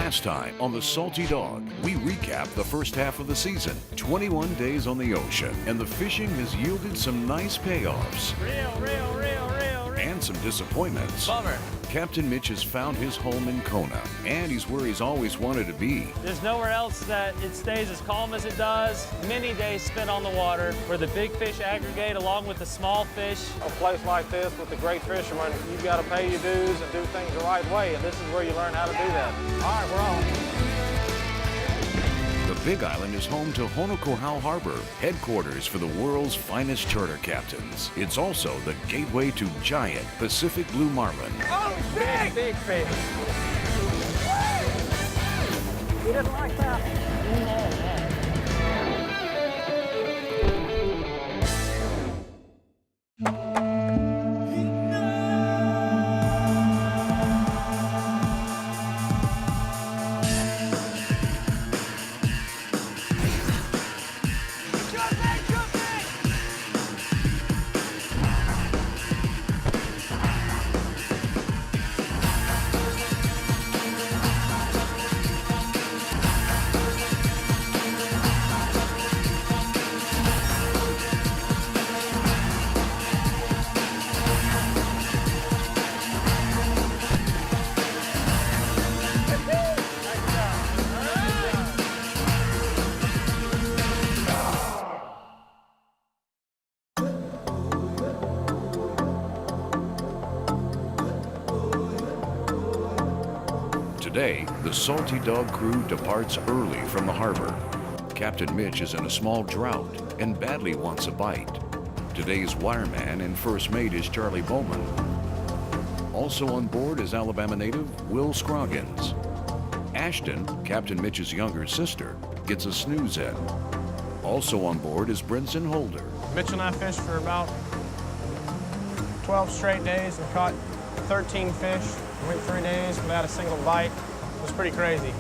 Last time on the Salty Dog, we recap the first half of the season. 21 days on the ocean, and the fishing has yielded some nice payoffs. Real. And some disappointments. Bummer. Captain Mitch has found his home in Kona, and he's where he's always wanted to be. There's nowhere else that it stays as calm as it does. Many days spent on the water where the big fish aggregate along with the small fish. A place like this with the great fishermen, you've got to pay your dues and do things the right way, and this is where you learn how to do that. All right, we're on. The Big Island is home to Honokohau Harbor, headquarters for the world's finest charter captains. It's also the gateway to giant Pacific blue marlin. Oh, big! Big fish. He doesn't like that. Today, the Salty Dog crew departs early from the harbor. Captain Mitch is in a small drought and badly wants a bite. Today's wireman and first mate is Charlie Bowman. Also on board is Alabama native Will Scroggins. Ashton, Captain Mitch's younger sister, gets a snooze in. Also on board is Brinson Holder. Mitch and I fished for about 12 straight days and caught 13 fish. Went 3 days without a single bite. It was pretty crazy.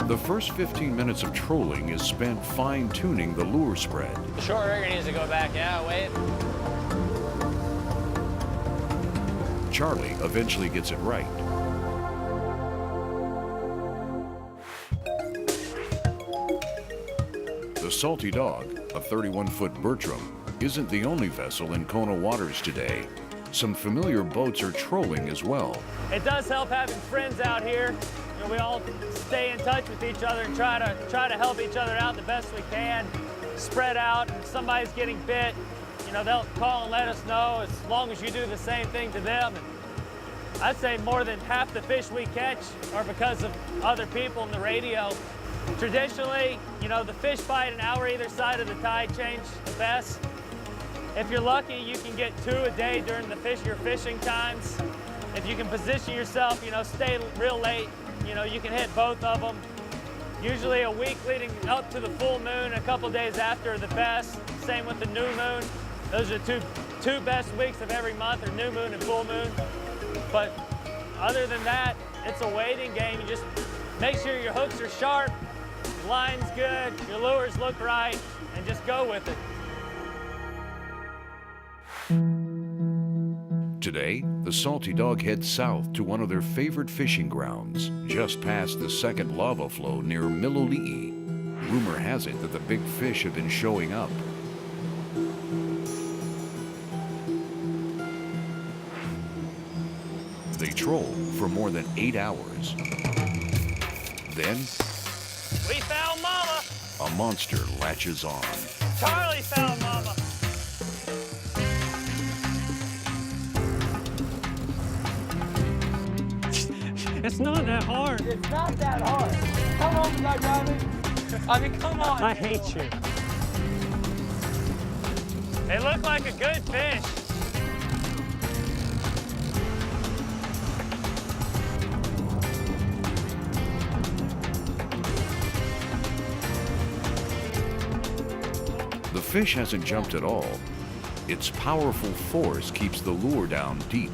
The first 15 minutes of trolling is spent fine-tuning the lure spread. The short rigger needs to go back. Yeah, wait. Charlie eventually gets it right. The Salty Dog, a 31-foot Bertram, isn't the only vessel in Kona waters today. Some familiar boats are trolling as well. It does help having friends out here. You know, we all stay in touch with each other and try to help each other out the best we can. Spread out, and if somebody's getting bit, you know, they'll call and let us know as long as you do the same thing to them. And I'd say more than half the fish we catch are because of other people in the radio. Traditionally, you know, the fish bite an hour either side of the tide change the best. If you're lucky, you can get 2 a day during your fishing times. If you can position yourself, you know, stay real late, you know, you can hit both of them. Usually a week leading up to the full moon, a couple days after are the best. Same with the new moon. Those are two best weeks of every month, are new moon and full moon. But other than that, it's a waiting game. You just make sure your hooks are sharp, your line's good, your lures look right, and just go with it. Today, the Salty Dog heads south to one of their favorite fishing grounds, just past the second lava flow near Miloli'i. Rumor has it that the big fish have been showing up. They troll for more than 8 hours. Then, We found Mama! a monster latches on. Charlie found Mama! It's not that hard. It's not that hard. How long did I drive it? I mean, come on. I hate you. They look like a good fish. The fish hasn't jumped at all. Its powerful force keeps the lure down deep,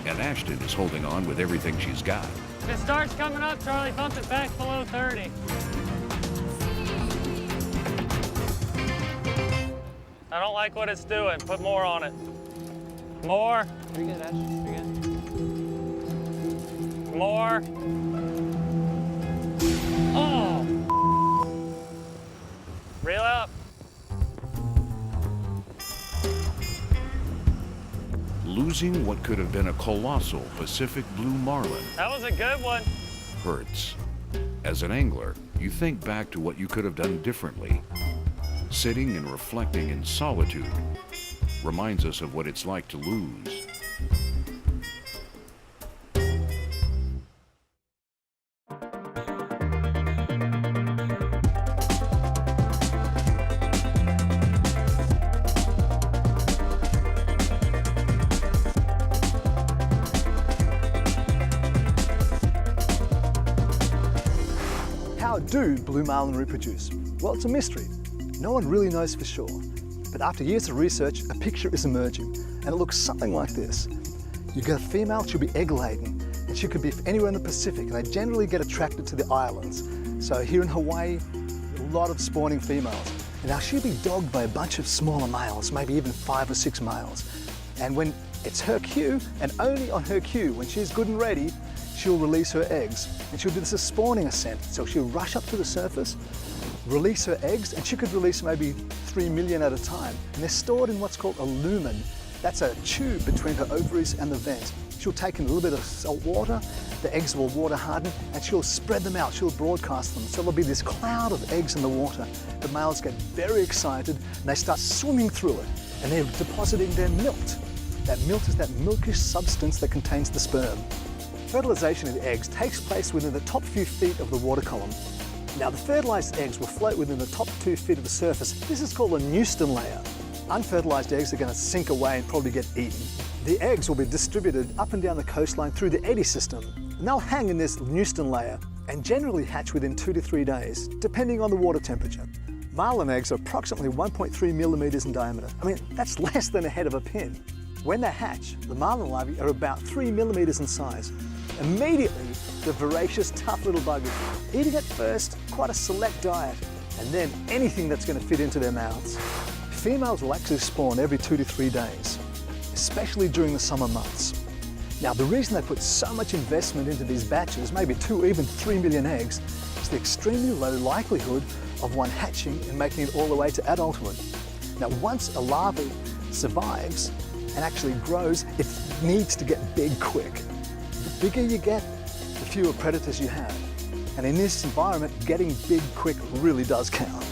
and Ashton is holding on with everything she's got. If it starts coming up, Charlie, bump it back below 30. I don't like what it's doing. Put more on it. More. Pretty good, Ash. Pretty good. More. Oh. Reel up. Losing what could have been a colossal Pacific blue marlin That was a good one. hurts. As an angler, you think back to what you could have done differently. Sitting and reflecting in solitude reminds us of what it's like to lose. How do blue marlin reproduce? Well, it's a mystery. No one really knows for sure. But after years of research, a picture is emerging, and it looks something like this. You get a female, she'll be egg-laden, and she could be anywhere in the Pacific, and they generally get attracted to the islands. So here in Hawaii, a lot of spawning females. And now she'll be dogged by a bunch of smaller males, maybe even 5 or 6 males. And when it's her cue, and only on her cue, when she's good and ready, she'll release her eggs. And she'll do this as spawning ascent. So she'll rush up to the surface, release her eggs, and she could release maybe 3 million at a time. And they're stored in what's called a lumen. That's a tube between her ovaries and the vent. She'll take in a little bit of salt water, the eggs will water harden, and she'll spread them out, she'll broadcast them. So there'll be this cloud of eggs in the water. The males get very excited, and they start swimming through it, and they're depositing their milt. That milt is that milkish substance that contains the sperm. Fertilization of the eggs takes place within the top few feet of the water column. Now, the fertilized eggs will float within the top 2 feet of the surface. This is called a Newton layer. Unfertilized eggs are going to sink away and probably get eaten. The eggs will be distributed up and down the coastline through the eddy system. And they'll hang in this Newton layer and generally hatch within 2 to 3 days, depending on the water temperature. Marlin eggs are approximately 1.3 millimeters in diameter. I mean, that's less than a head of a pin. When they hatch, the marlin larvae are about 3 millimeters in size. Immediately, the voracious, tough little buggers, eating at first quite a select diet, and then anything that's going to fit into their mouths. Females will actually spawn every 2 to 3 days, especially during the summer months. Now, the reason they put so much investment into these batches, maybe 2 or even 3 million eggs, is the extremely low likelihood of one hatching and making it all the way to adulthood. Now, once a larva survives and actually grows, it needs to get big quick. The bigger you get, the fewer predators you have. And in this environment, getting big quick really does count.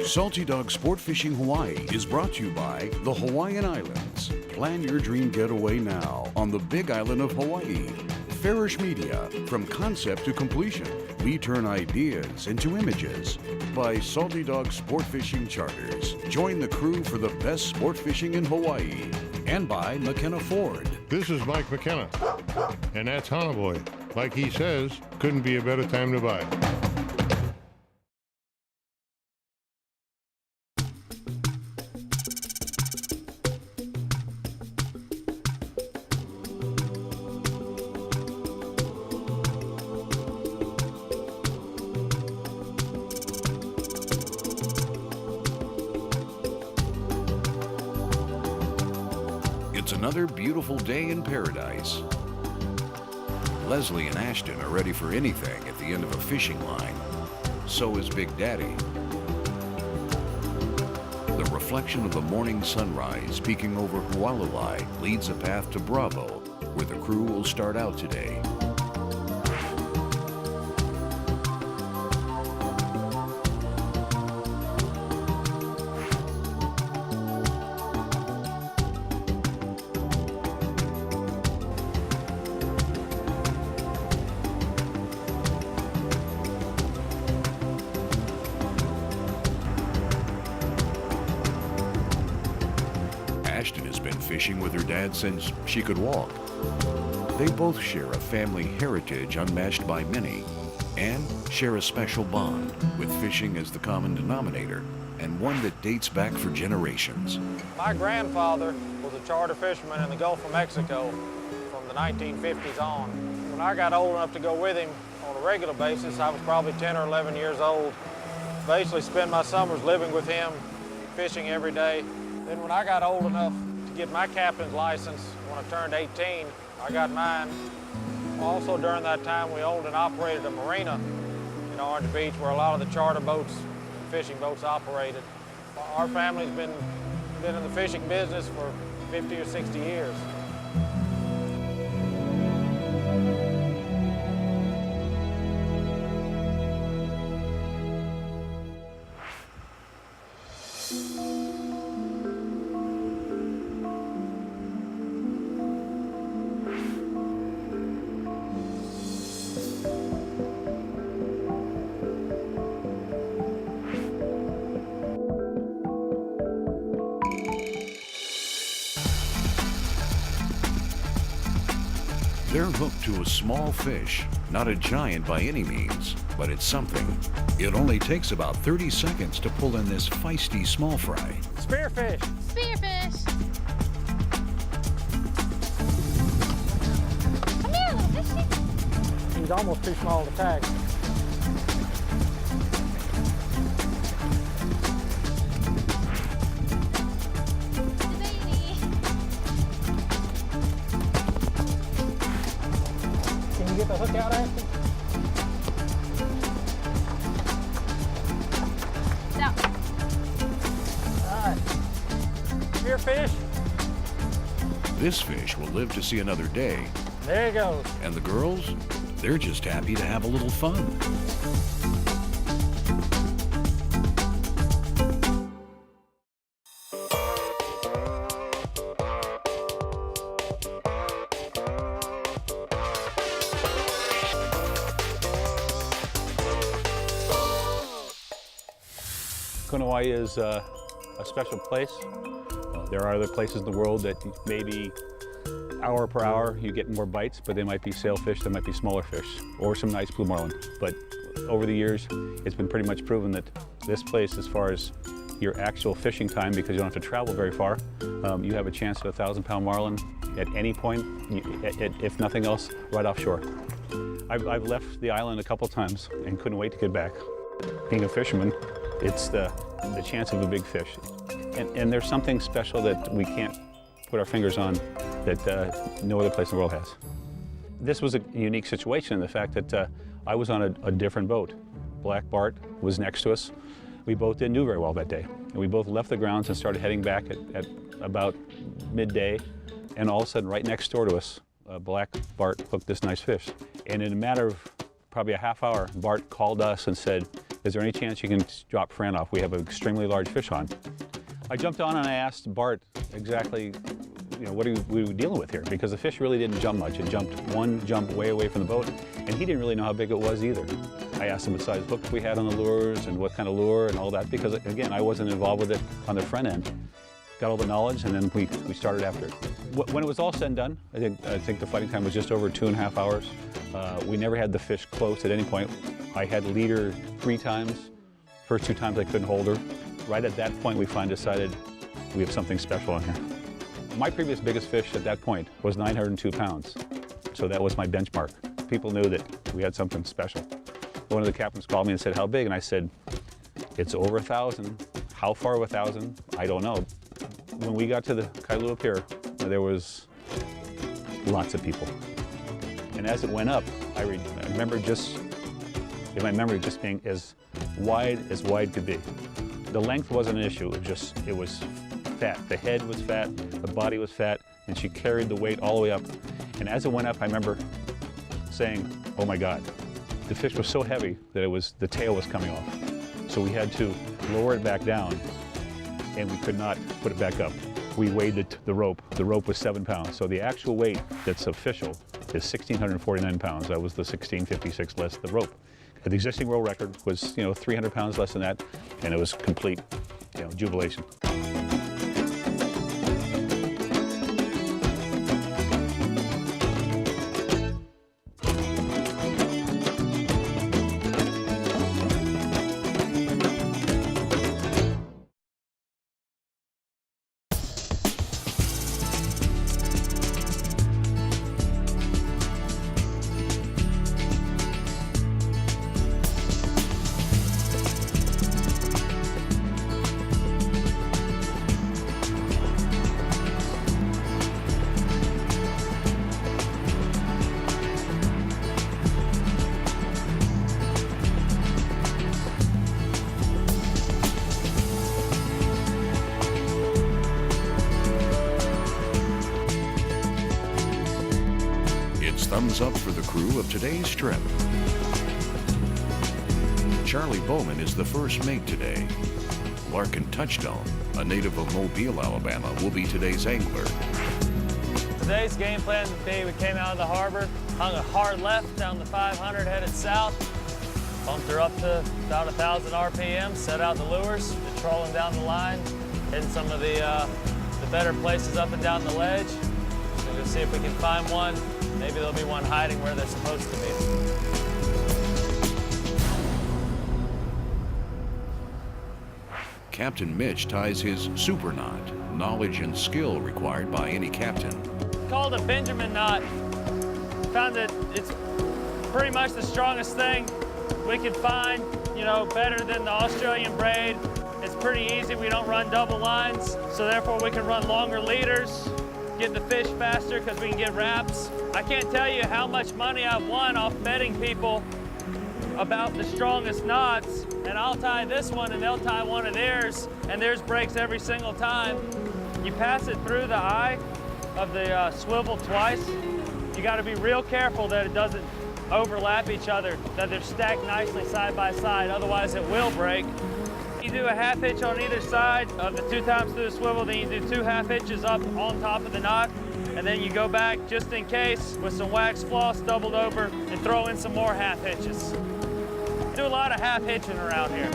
Salty Dog Sport Fishing Hawaii is brought to you by the Hawaiian Islands. Plan your dream getaway now on the Big Island of Hawaii. Farish Media, from concept to completion, we turn ideas into images. By Salty Dog Sport Fishing Charters, join the crew for the best sport fishing in Hawaii. And by McKenna Ford. This is Mike McKenna, and that's Hanaboy. Like he says, couldn't be a better time to buy. It's another beautiful day in paradise. Leslie and Ashton are ready for anything at the end of a fishing line. So is Big Daddy. The reflection of the morning sunrise peeking over Hualalai leads a path to Bravo, where the crew will start out today. Ashton has been fishing with her dad since she could walk. They both share a family heritage unmatched by many and share a special bond with fishing as the common denominator, and one that dates back for generations. My grandfather was a charter fisherman in the Gulf of Mexico from the 1950s on. When I got old enough to go with him on a regular basis, I was probably 10 or 11 years old. basically spend my summers living with him, fishing every day. Then when I got old enough to get my captain's license, when I turned 18, I got mine. Also during that time, we owned and operated a marina in Orange Beach where a lot of the charter boats and fishing boats operated. Our family's been in the fishing business for 50 or 60 years. They're hooked to a small fish, not a giant by any means, but it's something. It only takes about 30 seconds to pull in this feisty small fry. Spearfish. Spearfish. Come here, little fishy. He's almost too small to tag. Can you get the hook out, Ashley? Now, All right. Spearfish. This fish will live to see another day, There he goes. and the girls, they're just happy to have a little fun. Hawaii is a special place. There are other places in the world that maybe hour per hour you get more bites, but they might be sailfish, they might be smaller fish, or some nice blue marlin. But over the years, it's been pretty much proven that this place, as far as your actual fishing time, because you don't have to travel very far, you have a chance at a 1,000-pound marlin at any point, if nothing else, right offshore. I've left the island a couple times and couldn't wait to get back. Being a fisherman, it's the chance of a big fish. And there's something special that we can't put our fingers on that no other place in the world has. This was a unique situation in the fact that I was on a different boat. Black Bart was next to us. We both didn't do very well that day. And we both left the grounds and started heading back at about midday. And all of a sudden, right next door to us, Black Bart hooked this nice fish. And in a matter of probably a half hour, Bart called us and said, "Is there any chance you can drop Fran off? We have an extremely large fish on." I jumped on and I asked Bart exactly, what are we dealing with here? Because the fish really didn't jump much. It jumped one jump way away from the boat, and he didn't really know how big it was either. I asked him what size hook we had on the lures and what kind of lure and all that, because again, I wasn't involved with it on the front end. Got all the knowledge, and then we started after it. When it was all said and done, I think the fighting time was just over 2.5 hours. We never had the fish close at any point. I had leader 3 times. First 2 times I couldn't hold her. Right at that point, we finally decided we have something special on here. My previous biggest fish at that point was 902 pounds. So that was my benchmark. People knew that we had something special. One of the captains called me and said, "How big?" And I said, "It's over 1,000. How far of 1,000? I don't know." When we got to the Kailua Pier, there was lots of people. And as it went up, I remember just, in my memory, just being as wide could be. The length wasn't an issue, it was fat. The head was fat, the body was fat, and she carried the weight all the way up. And as it went up, I remember saying, "Oh my God." The fish was so heavy that the tail was coming off. So we had to lower it back down, and we could not put it back up. We weighed the rope. The rope was 7 pounds. So the actual weight that's official is 1,649 pounds. That was the 1,656 less the rope. The existing world record was, 300 pounds less than that, and it was complete, jubilation. thumbs up for the crew of today's trip. Charlie Bowman is the first mate today. Larkin Touchstone, a native of Mobile, Alabama, will be today's angler. Today's game plan would be we came out of the harbor, hung a hard left down the 500, headed south, bumped her up to about 1,000 RPM, set out the lures, been trolling down the line, hitting some of the better places up and down the ledge. So we'll see if we can find one. Maybe there'll be one hiding where they're supposed to be. Captain Mitch ties his super knot, knowledge and skill required by any captain. Called a Benjamin knot. Found that it's pretty much the strongest thing we could find, you know, better than the Australian braid. It's pretty easy, we don't run double lines, so therefore we can run longer leaders, get the fish faster because we can get wraps. I can't tell you how much money I've won off betting people about the strongest knots, and I'll tie this one and they'll tie one of theirs, and theirs breaks every single time. You pass it through the eye of the swivel twice. You got to be real careful that it doesn't overlap each other, that they're stacked nicely side by side, otherwise it will break. You do a half hitch on either side of the 2 times through the swivel, then you do 2 half hitches up on top of the knot, and then you go back just in case with some wax floss doubled over and throw in some more half hitches. Do a lot of half hitching around here.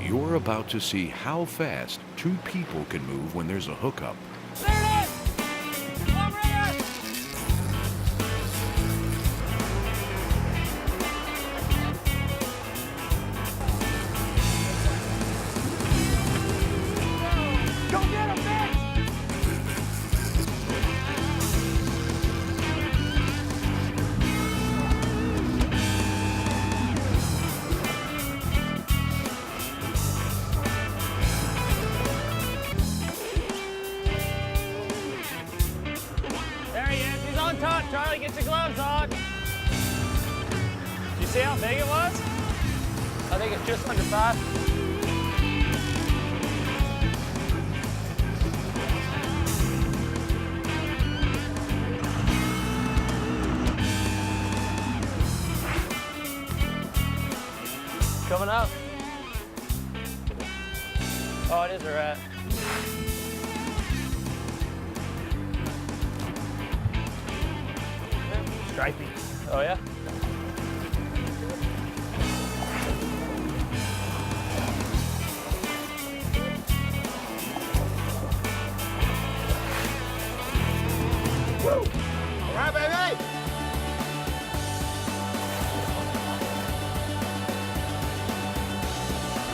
You're about to see how fast 2 people can move when there's a hookup. There it is! Come on, bring it! Go get him, Mitch! There he is, he's on top. Charlie, get your gloves on. You see how big it was? I think it's just under 5. Coming up. Oh, it is a rat. Stripey. Oh, yeah? Woo! All right, baby!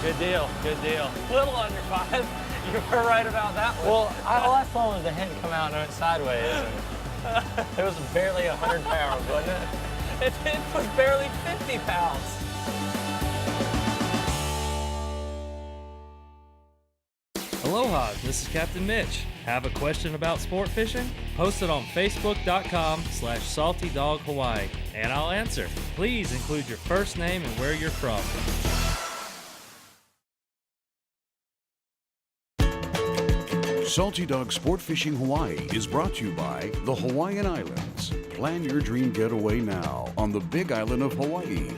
Good deal, good deal. Little under 5. You were right about that one. Well, all I saw was the head come out and it went sideways. And it was barely 100 pounds, wasn't it? It was barely 50 pounds. Aloha, this is Captain Mitch. Have a question about sport fishing? Post it on Facebook.com/SaltyDogHawaii, and I'll answer. Please include your first name and where you're from. Salty Dog Sport Fishing Hawaii is brought to you by the Hawaiian Islands. Plan your dream getaway now on the Big Island of Hawaii.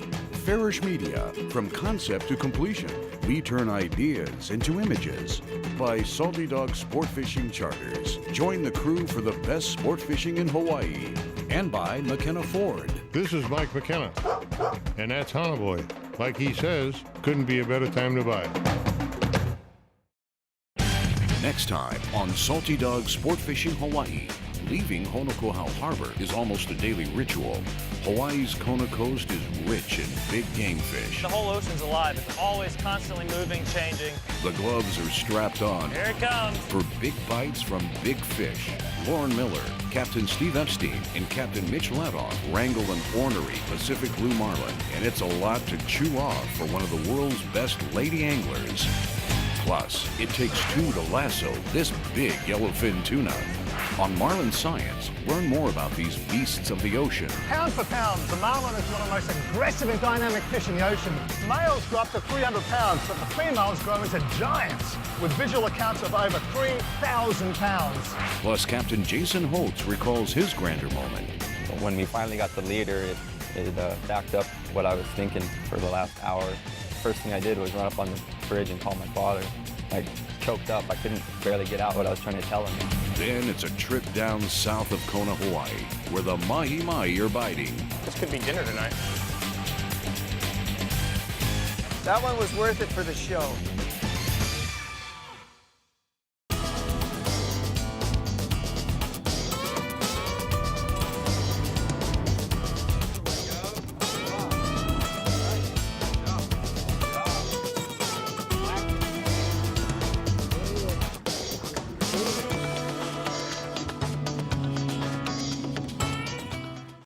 Farish Media, from concept to completion. We turn ideas into images. By Salty Dog Sport Fishing Charters. Join the crew for the best sport fishing in Hawaii. And by McKenna Ford. This is Mike McKenna, and that's Hana Boy. Like he says, couldn't be a better time to buy. Next time on Salty Dog Sport Fishing Hawaii. Leaving Honokohau Harbor is almost a daily ritual. Hawaii's Kona coast is rich in big game fish. The whole ocean's alive. It's always constantly moving, changing. The gloves are strapped on. Here it comes. For big bites from big fish. Lauren Miller, Captain Steve Epstein, and Captain Mitch Ladoff wrangle an ornery Pacific blue marlin, and it's a lot to chew off for one of the world's best lady anglers. Plus, it takes 2 to lasso this big yellowfin tuna. On Marlin Science, learn more about these beasts of the ocean. Pound for pound, the marlin is one of the most aggressive and dynamic fish in the ocean. Males grow up to 300 pounds, but the females grow into giants, with visual accounts of over 3,000 pounds. Plus, Captain Jason Holtz recalls his grander moment. When we finally got the leader, it backed up what I was thinking for the last hour. First thing I did was run up on the bridge and call my father. I choked up. I couldn't barely get out what I was trying to tell him. Then it's a trip down south of Kona, Hawaii, where the mahi-mahi are biting. This could be dinner tonight. That one was worth it for the show.